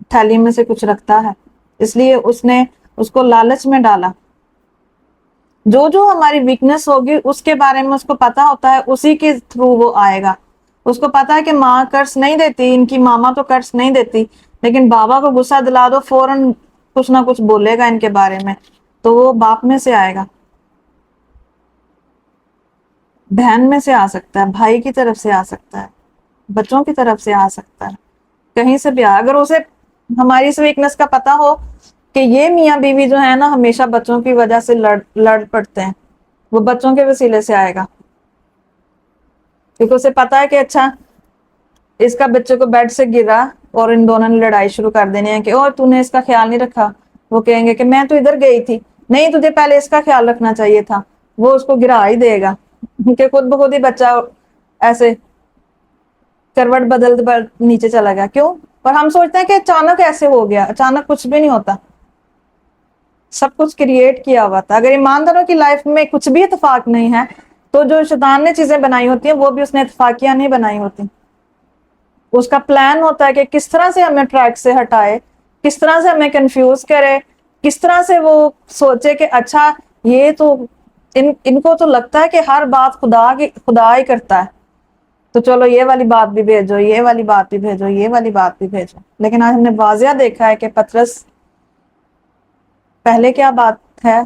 تھیلی میں سے کچھ رکھتا ہے، اس لیے اس نے اس کو لالچ میں ڈالا. جو جو ہماری ویکنس ہوگی اس کے بارے میں اس کو پتا ہوتا ہے، اسی کے تھرو وہ آئے گا. اس کو پتا ہے کہ ماں قرض نہیں دیتی، ان کی ماما تو قرض نہیں دیتی، لیکن بابا کو غصہ دلا دو فوراً کچھ نہ کچھ بولے گا ان کے بارے میں، تو وہ باپ میں سے آئے گا، بہن میں سے آ سکتا ہے، بھائی کی طرف سے آ سکتا ہے، بچوں کی طرف سے آ سکتا ہے، کہیں سے بھی اگر اسے ہماری اس ویکنس کا پتا ہو کہ یہ میاں بیوی جو ہے نا ہمیشہ بچوں کی وجہ سے لڑ پڑتے ہیں، وہ بچوں کے وسیلے سے آئے گا. کیونکہ اسے پتا ہے کہ اچھا اس کا بچے کو بیڈ سے گرا اور ان دونوں نے لڑائی شروع کر دینی ہے کہ اور تو نے اس کا خیال نہیں رکھا. وہ کہیں گے کہ میں تو ادھر گئی تھی. نہیں، تجھے پہلے اس کا خیال رکھنا چاہیے تھا. وہ اس کو گرا ہی دے گا کہ خود بخود ہی بچہ ایسے کروٹ بدل نیچے چلا گیا. کیوں؟ پر ہم سوچتے ہیں کہ اچانک ایسے ہو گیا. اچانک کچھ بھی نہیں ہوتا، سب کچھ کریٹ کیا ہوا تھا. اگر ایمانداروں کی لائف میں کچھ بھی اتفاق نہیں ہے تو جو شیطان نے چیزیں بنائی ہوتی ہیں وہ بھی اس نے اتفاقیہ نہیں بنائی ہوتی. اس کا پلان ہوتا ہے کہ کس طرح سے ہمیں ٹریک سے ہٹائے، کس طرح سے ہمیں کنفیوز کرے، کس طرح سے وہ سوچے کہ اچھا یہ تو ان کو تو لگتا ہے کہ ہر بات خدا ہی کرتا ہے، تو چلو یہ والی بات بھی بھیجو، یہ والی بات بھی بھیجو، یہ والی بات بھی بھیجو. لیکن آج ہم نے واضح دیکھا ہے کہ پطرس پہلے کیا بات ہے،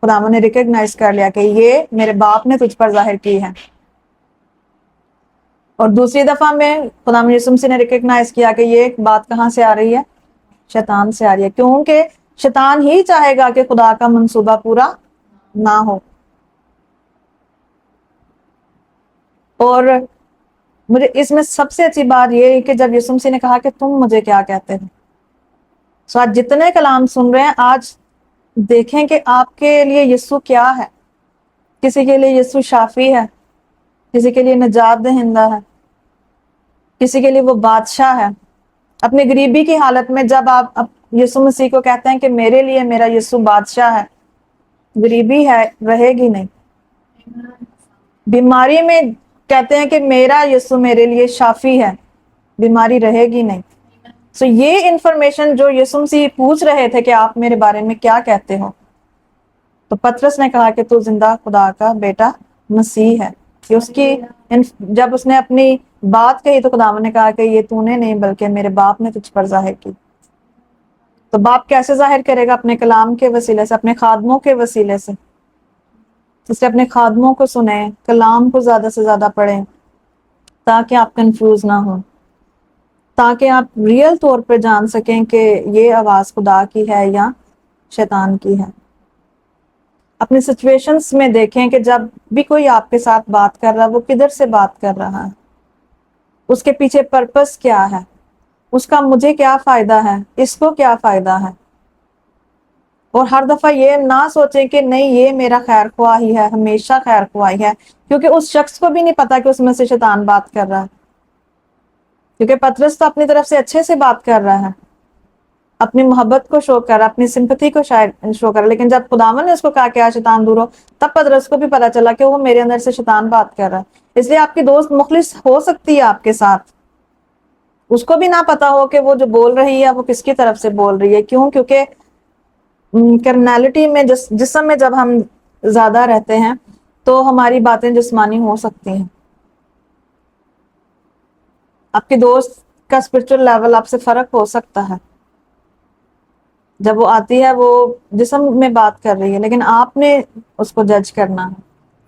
خداوند نے ریکگنائز کر لیا کہ یہ میرے باپ نے تجھ پر ظاہر کی ہے. اور دوسری دفعہ میں خداوند یسوع مسیح نے ریکگنائز کیا کہ یہ بات کہاں سے آ رہی ہے، شیطان سے آ رہی ہے. کیونکہ شیطان ہی چاہے گا کہ خدا کا منصوبہ پورا نہ ہو. اور مجھے اس میں سب سے اچھی بات یہ ہے کہ جب یسوع مسیح نے کہا کہ تم مجھے کیا کہتے ہو، سو آج جتنے کلام سن رہے ہیں آج دیکھیں کہ آپ کے لیے یسوع کیا ہے. کسی کے لیے یسوع شافی ہے، کسی کے لیے نجات دہندہ ہے، کسی کے لیے وہ بادشاہ ہے. اپنی غریبی کی حالت میں جب آپ یسوع مسیح کو کہتے ہیں کہ میرے لیے میرا یسوع بادشاہ ہے، غریبی ہے رہے گی نہیں. بیماری میں کہتے ہیں کہ میرا یسوع میرے لیے شافی ہے، بیماری رہے گی نہیں. سو یہ انفارمیشن جو یسوع مسیح پوچھ رہے تھے کہ آپ میرے بارے میں کیا کہتے ہو، تو پطرس نے کہا کہ تو زندہ خدا کا بیٹا مسیح ہے. کہ اس کی جب اس نے اپنی بات کہی تو خداوند نے کہا کہ یہ تو نے نہیں بلکہ میرے باپ نے تجھ پر ظاہر کی. تو باپ کیسے ظاہر کرے گا؟ اپنے کلام کے وسیلے سے، اپنے خادموں کے وسیلے سے. اس سے اپنے خادموں کو سنیں، کلام کو زیادہ سے زیادہ پڑھیں تاکہ آپ کنفیوز نہ ہوں، تاکہ آپ ریئل طور پہ جان سکیں کہ یہ آواز خدا کی ہے یا شیطان کی ہے. اپنی سچویشنز میں دیکھیں کہ جب بھی کوئی آپ کے ساتھ بات کر رہا ہے وہ کدھر سے بات کر رہا ہے، اس کے پیچھے پرپس کیا ہے، اس کا مجھے کیا فائدہ ہے، اس کو کیا فائدہ ہے. اور ہر دفعہ یہ نہ سوچیں کہ نہیں یہ میرا خیر خواہی ہے، ہمیشہ خیر خواہی ہے، کیونکہ اس شخص کو بھی نہیں پتا کہ اس میں سے شیطان بات کر رہا ہے. کیونکہ پطرس تو اپنی طرف سے اچھے سے بات کر رہا ہے، اپنی محبت کو شو کر رہا، اپنی سمپتھی کو شاید شو کر رہا. لیکن جب خداوند نے اس کو کہا کہ شیطان دور ہو، تب پطرس کو بھی پتا چلا کہ وہ میرے اندر سے شیطان بات کر رہا ہے. اس لیے آپ کی دوست مخلص ہو سکتی ہے آپ کے ساتھ، اس کو بھی نہ پتا ہو کہ وہ جو بول رہی ہے وہ کس کی طرف سے بول رہی ہے. کیوں؟ کیونکہ کرنالٹی میں جسم میں جب ہم زیادہ رہتے ہیں تو ہماری باتیں جسمانی ہو سکتی ہیں. آپ کی دوست کا اسپرچل لیول آپ سے فرق ہو سکتا ہے. جب وہ آتی ہے وہ جسم میں بات کر رہی ہے، لیکن آپ نے اس کو جج کرنا ہے،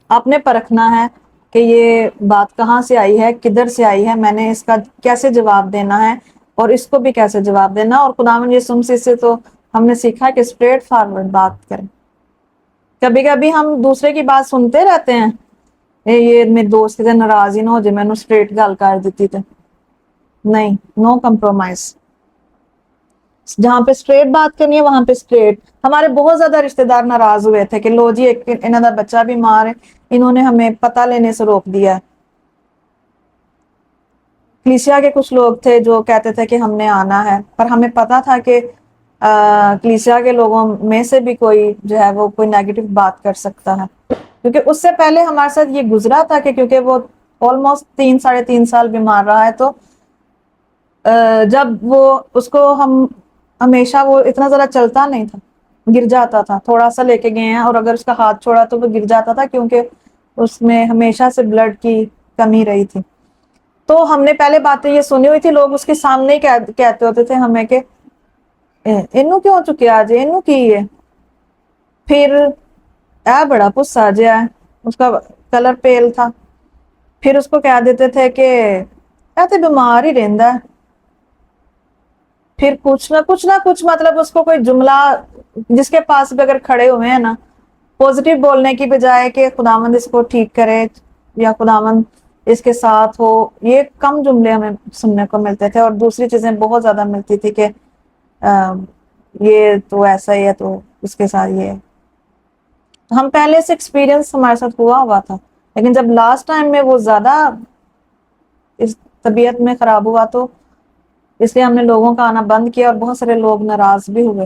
آپ نے پرکھنا ہے کہ یہ بات کہاں سے آئی ہے، کدھر سے آئی ہے، میں نے اس کا کیسے جواب دینا ہے اور اس کو بھی کیسے جواب دینا. اور خداوند یسوع مسیح سے تو ہم نے سیکھا کہ اسٹریٹ فارورڈ بات کریں. کبھی کبھی ہم دوسرے کی بات سنتے رہتے ہیں، یہ میرے دوست سے ناراض ہی نہ ہو جائے، میں نے اسٹریٹ گل کر دیتی تھی. نہیں، نو کمپرومائز. جہاں پہ اسٹریٹ بات کرنی ہے وہاں پہ اسٹریٹ. ہمارے بہت زیادہ رشتے دار ناراض ہوئے تھے کہ لو جی ایک انہوں کا بچہ بیمار ہے، انہوں نے ہمیں پتہ لینے سے روک دیا. کلیسیا کے کچھ لوگ تھے جو کہتے تھے کہ ہم نے آنا ہے، پر ہمیں پتا تھا کہ کلیسیا کے لوگوں میں سے بھی کوئی جو ہے وہ کوئی نیگیٹو بات کر سکتا ہے. کیونکہ اس سے پہلے ہمارے ساتھ یہ گزرا تھا کہ کیونکہ وہ آلموسٹ 3-3.5 سال بیمار رہا ہے، تو جب وہ اس کو ہم ہمیشہ وہ اتنا زیادہ چلتا نہیں تھا، گر جاتا تھا. تھوڑا سا لے کے گئے ہیں اور اگر اس کا ہاتھ چھوڑا تو وہ گر جاتا تھا، کیونکہ اس میں ہمیشہ سے بلڈ کی کمی رہی تھی. تو ہم نے پہلے باتیں یہ سنی ہوئی تھی، لوگ اس کے سامنے ہی کہتے ہوتے تھے ہمیں کہ انو کیوں چکے آج، انو کی ہے. پھر بڑا غصہ جیا ہے، اس کا کلر پیل تھا. پھر اس کو کہہ دیتے تھے کہ تے بیمار ہی رہندا ہے. پھر کچھ نہ کچھ مطلب اس کو کوئی جملہ جس کے پاس بھی اگر کھڑے ہوئے ہیں نا، پوزیٹیو بولنے کی بجائے کہ خداوند اس کو ٹھیک کرے یا خداوند اس کے ساتھ ہو، یہ کم جملے ہمیں سننے کو ملتے تھے. اور دوسری چیزیں بہت زیادہ ملتی تھی کہ یہ تو ایسا ہی ہے تو اس کے ساتھ یہ ہے. ہم پہلے سے ایکسپیرینس ہمارے ساتھ ہوا تھا، لیکن جب لاسٹ ٹائم میں وہ زیادہ اس طبیعت میں خراب ہوا تو اس لیے ہم نے لوگوں کا آنا بند کیا. اور بہت سارے لوگ ناراض بھی ہوئے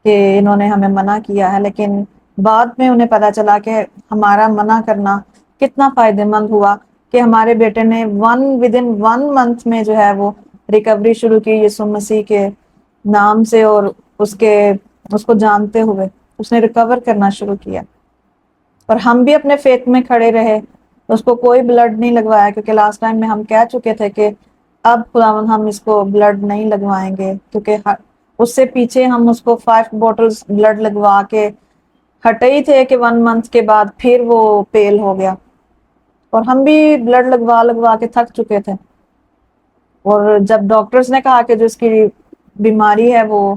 کہ انہوں نے ہمیں منع کیا ہے، لیکن بعد میں انہیں پتا چلا کہ ہمارا منع کرنا کتنا فائدہ مند ہوا کہ ہمارے بیٹے نے within 1 month میں جو ہے وہ ریکوری شروع کی یسوع مسیح کے نام سے. اور اس کو جانتے ہوئے اس نے ریکور کرنا شروع کیا. اور ہم بھی اپنے فیتھ میں کھڑے رہے، اس کو کوئی بلڈ نہیں لگوایا، کیونکہ لاسٹ ٹائم میں ہم کہہ چکے تھے کہ اب خداوند ہم اس کو بلڈ نہیں لگوائیں گے، کیونکہ اس سے پیچھے ہم اس کو 5 bottles بلڈ لگوا کے ہٹے ہی تھے کہ 1 month کے بعد پھر وہ پیل ہو گیا. اور ہم بھی بلڈ لگوا کے تھک چکے تھے. اور جب ڈاکٹرز نے کہا کہ جو اس کی بیماری ہے وہ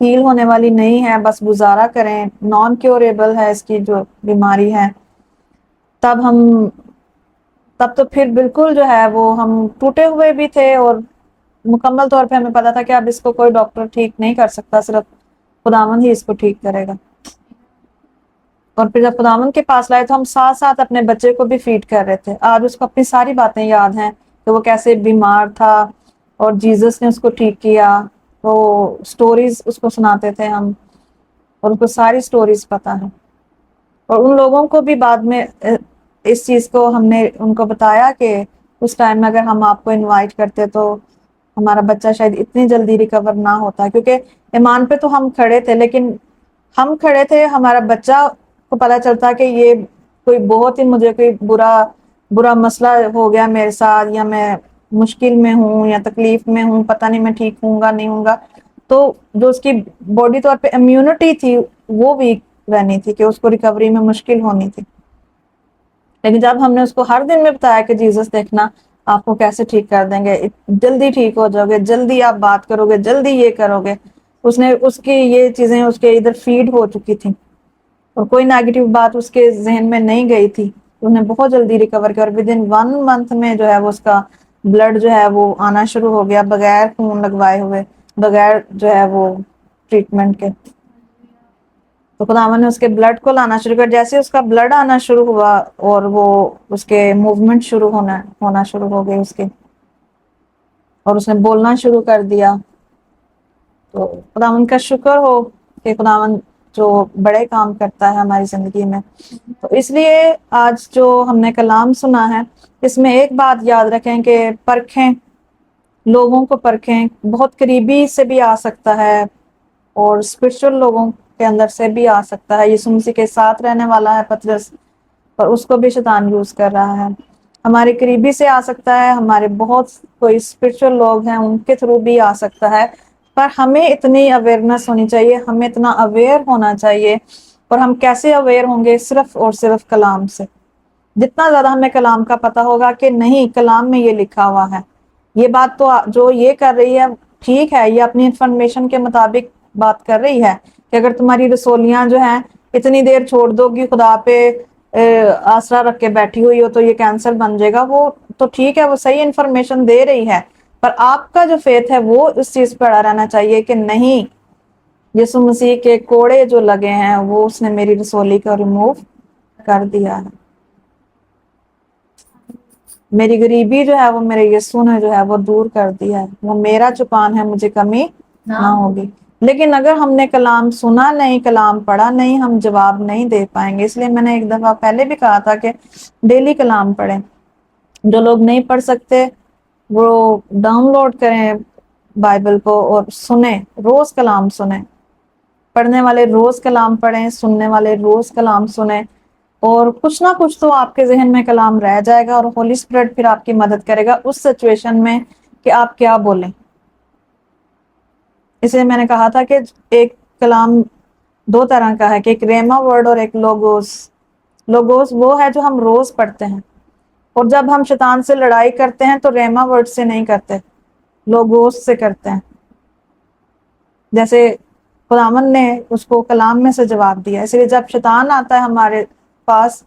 ہیل ہونے والی نہیں ہے، بس گزارا کریں، نان کیوریبل ہے اس کی جو بیماری ہے، تب ہم تب تو پھر بالکل جو ہے وہ ہم ٹوٹے ہوئے بھی تھے، اور مکمل طور پہ ہمیں پتا تھا کہ اب اس کو کوئی ڈاکٹر ٹھیک نہیں کر سکتا، صرف خداوند ہی اس کو ٹھیک کرے گا۔ اور پھر جب خداوند کے پاس لائے تو ہم ساتھ ساتھ اپنے بچے کو بھی فیڈ کر رہے تھے۔ آج اس کو اپنی ساری باتیں یاد ہیں کہ وہ کیسے بیمار تھا اور جیزس نے اس کو ٹھیک کیا، وہ سٹوریز اس کو سناتے تھے ہم، اور ان کو ساری سٹوریز پتا ہے۔ اور ان لوگوں کو بھی بعد میں اس چیز کو ہم نے ان کو بتایا کہ اس ٹائم میں اگر ہم آپ کو انوائٹ کرتے تو ہمارا بچہ شاید اتنی جلدی ریکور نہ ہوتا، کیونکہ ایمان پہ تو ہم کھڑے تھے، لیکن ہم کھڑے تھے، ہمارا بچہ کو پتا چلتا کہ یہ کوئی بہت ہی مجھے کوئی برا مسئلہ ہو گیا میرے ساتھ، یا میں مشکل میں ہوں یا تکلیف میں ہوں، پتہ نہیں میں ٹھیک ہوں گا نہیں ہوں گا، تو جو اس کی باڈی طور پہ امیونٹی تھی وہ ویک رہنی تھی کہ اس کو ریکوری میں مشکل ہونی تھی۔ لیکن جب ہم نے اس کو ہر دن میں بتایا کہ جیزس دیکھنا آپ کو کیسے ٹھیک کر دیں گے، جلدی ٹھیک ہو جاؤ گے، جلدی آپ بات کرو گے، جلدی یہ کرو گے، اس کی یہ چیزیں اس کے ادھر فیڈ ہو چکی تھیں، اور کوئی نیگیٹو بات اس کے ذہن میں نہیں گئی تھی، انہیں بہت جلدی ریکور کیا، اور ود ان 1 منتھ میں جو ہے وہ اس کا بلڈ جو ہے وہ آنا شروع ہو گیا، بغیر خون لگوائے ہوئے، بغیر جو ہے وہ ٹریٹمنٹ کے۔ تو خداوند نے اس کے بلڈ کو لانا شروع کر، جیسے اس کا بلڈ آنا شروع ہوا اور وہ اس کے موومنٹ ہونا شروع ہو گئے اس کے، اور اس نے بولنا شروع کر دیا۔ تو خداوند کا شکر ہو کہ خداوند جو بڑے کام کرتا ہے ہماری زندگی میں۔ تو اس لیے آج جو ہم نے کلام سنا ہے، اس میں ایک بات یاد رکھیں کہ پرکھیں، لوگوں کو پرکھیں، بہت قریبی سے بھی آ سکتا ہے اور اسپرچل لوگوں کے اندر سے بھی آ سکتا ہے۔ یسوع مسیح کے ساتھ رہنے والا ہے پطرس، پر اس کو بھی شیطان یوز کر رہا ہے۔ ہمارے قریبی سے آ سکتا ہے، ہمارے بہت کوئی اسپرچل لوگ ہیں ان کے تھرو بھی آ سکتا ہے، پر ہمیں اتنی اویئرنیس ہونی چاہیے، ہمیں اتنا اویئر ہونا چاہیے۔ اور ہم کیسے اویئر ہوں گے؟ صرف اور صرف کلام سے۔ جتنا زیادہ ہمیں کلام کا پتہ ہوگا کہ نہیں کلام میں یہ لکھا ہوا ہے، یہ بات تو جو یہ کر رہی ہے ٹھیک ہے، یہ اپنی انفارمیشن کے مطابق بات کر رہی ہے کہ اگر تمہاری رسولیاں جو ہیں اتنی دیر چھوڑ دو گی خدا پہ آسرا رکھ کے بیٹھی ہوئی ہو تو یہ کینسر بن جائے گا، وہ تو ٹھیک ہے، وہ صحیح انفارمیشن دے رہی ہے، پر آپ کا جو فیتھ ہے وہ اس چیز پہ اڑا رہنا چاہیے کہ نہیں، یسوع مسیح کے کوڑے جو لگے ہیں وہ اس نے میری رسولی کو ریموو کر دیا ہے، میری غریبی جو ہے وہ میرے یسوع نے جو ہے وہ دور کر دیا ہے، وہ میرا چپان ہے، مجھے کمی نہ ہوگی۔ لیکن اگر ہم نے کلام سنا نہیں، کلام پڑھا نہیں، ہم جواب نہیں دے پائیں گے۔ اس لیے میں نے ایک دفعہ پہلے بھی کہا تھا کہ ڈیلی کلام پڑھیں۔ جو لوگ نہیں پڑھ سکتے وہ ڈاؤن لوڈ کریں بائبل کو اور سنیں، روز کلام سنیں، پڑھنے والے روز کلام پڑھیں، سننے والے روز کلام سنیں، اور کچھ نہ کچھ تو آپ کے ذہن میں کلام رہ جائے گا، اور ہولی اسپرٹ پھر آپ کی مدد کرے گا اس سچویشن میں کہ آپ کیا بولیں۔ اس لیے میں نے کہا تھا کہ ایک کلام 2 طرح کا ہے، کہ ایک ریما ورڈ اور ایک لوگوس۔ لوگوس وہ ہے جو ہم روز پڑھتے ہیں، اور جب ہم شیطان سے لڑائی کرتے ہیں تو ریما ورڈ سے نہیں کرتے، لوگوس سے کرتے ہیں۔ جیسے خداوند نے اس کو کلام میں سے جواب دیا، اس لیے جب شیطان آتا ہے ہمارے پاس،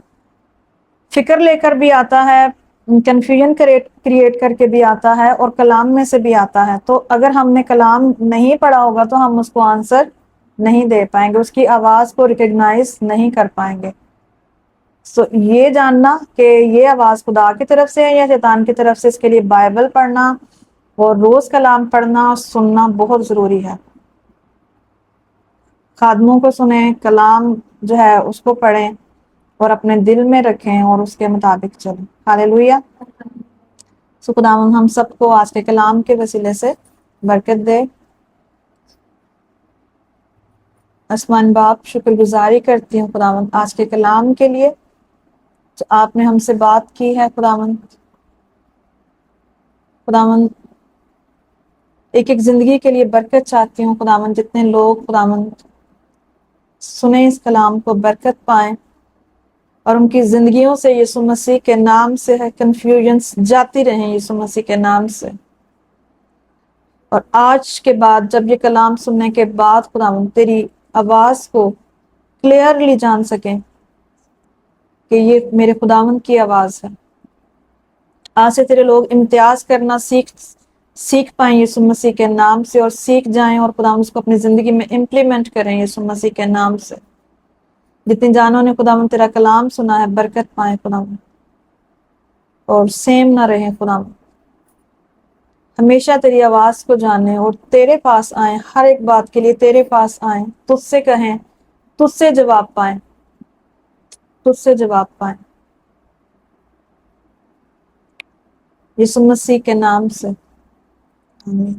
فکر لے کر بھی آتا ہے، کنفیوژن کریٹ کر کے بھی آتا ہے، اور کلام میں سے بھی آتا ہے، تو اگر ہم نے کلام نہیں پڑھا ہوگا تو ہم اس کو آنسر نہیں دے پائیں گے، اس کی آواز کو ریکگنائز نہیں کر پائیں گے۔ سو یہ جاننا کہ یہ آواز خدا کی طرف سے ہے یا شیطان کی طرف سے، اس کے لیے بائبل پڑھنا اور روز کلام پڑھنا اور سننا بہت ضروری ہے۔ خادموں کو سنیں، کلام جو ہے اس کو پڑھیں اور اپنے دل میں رکھیں اور اس کے مطابق چلیں۔ ہاللیلویہ۔ سو خداوند ہم سب کو آج کے کلام کے وسیلے سے برکت دے۔ آسمان باپ، شکر گزاری کرتی ہوں خداوند آج کے کلام کے لیے جو آپ نے ہم سے بات کی ہے۔ خداوند ایک ایک زندگی کے لیے برکت چاہتی ہوں خداوند، جتنے لوگ خداوند سنیں اس کلام کو، برکت پائیں، اور ان کی زندگیوں سے یسوع مسیح کے نام سے ہے کنفیوژنس جاتی رہیں یسوع مسیح کے نام سے۔ اور آج کے بعد جب یہ کلام سننے کے بعد خداوند تیری آواز کو کلیئرلی جان سکیں کہ یہ میرے خداوند کی آواز ہے، آج سے تیرے لوگ امتیاز کرنا سیکھ پائیں یسوع مسیح کے نام سے، اور سیکھ جائیں اور خداوند اس کو اپنی زندگی میں امپلیمنٹ کریں یسوع مسیح کے نام سے۔ جتنی جانوں نے خداوند تیرا کلام سنا ہے برکت پائیں خداوند، اور سیم نہ رہیں خداوند، ہمیشہ تیری آواز کو جانیں اور تیرے پاس آئیں، ہر ایک بات کے لیے تیرے پاس آئیں، تجھ سے کہیں، تجھ سے جواب پائیں، تجھ سے جواب پائیں یسوع مسیح کے نام سے، آمین۔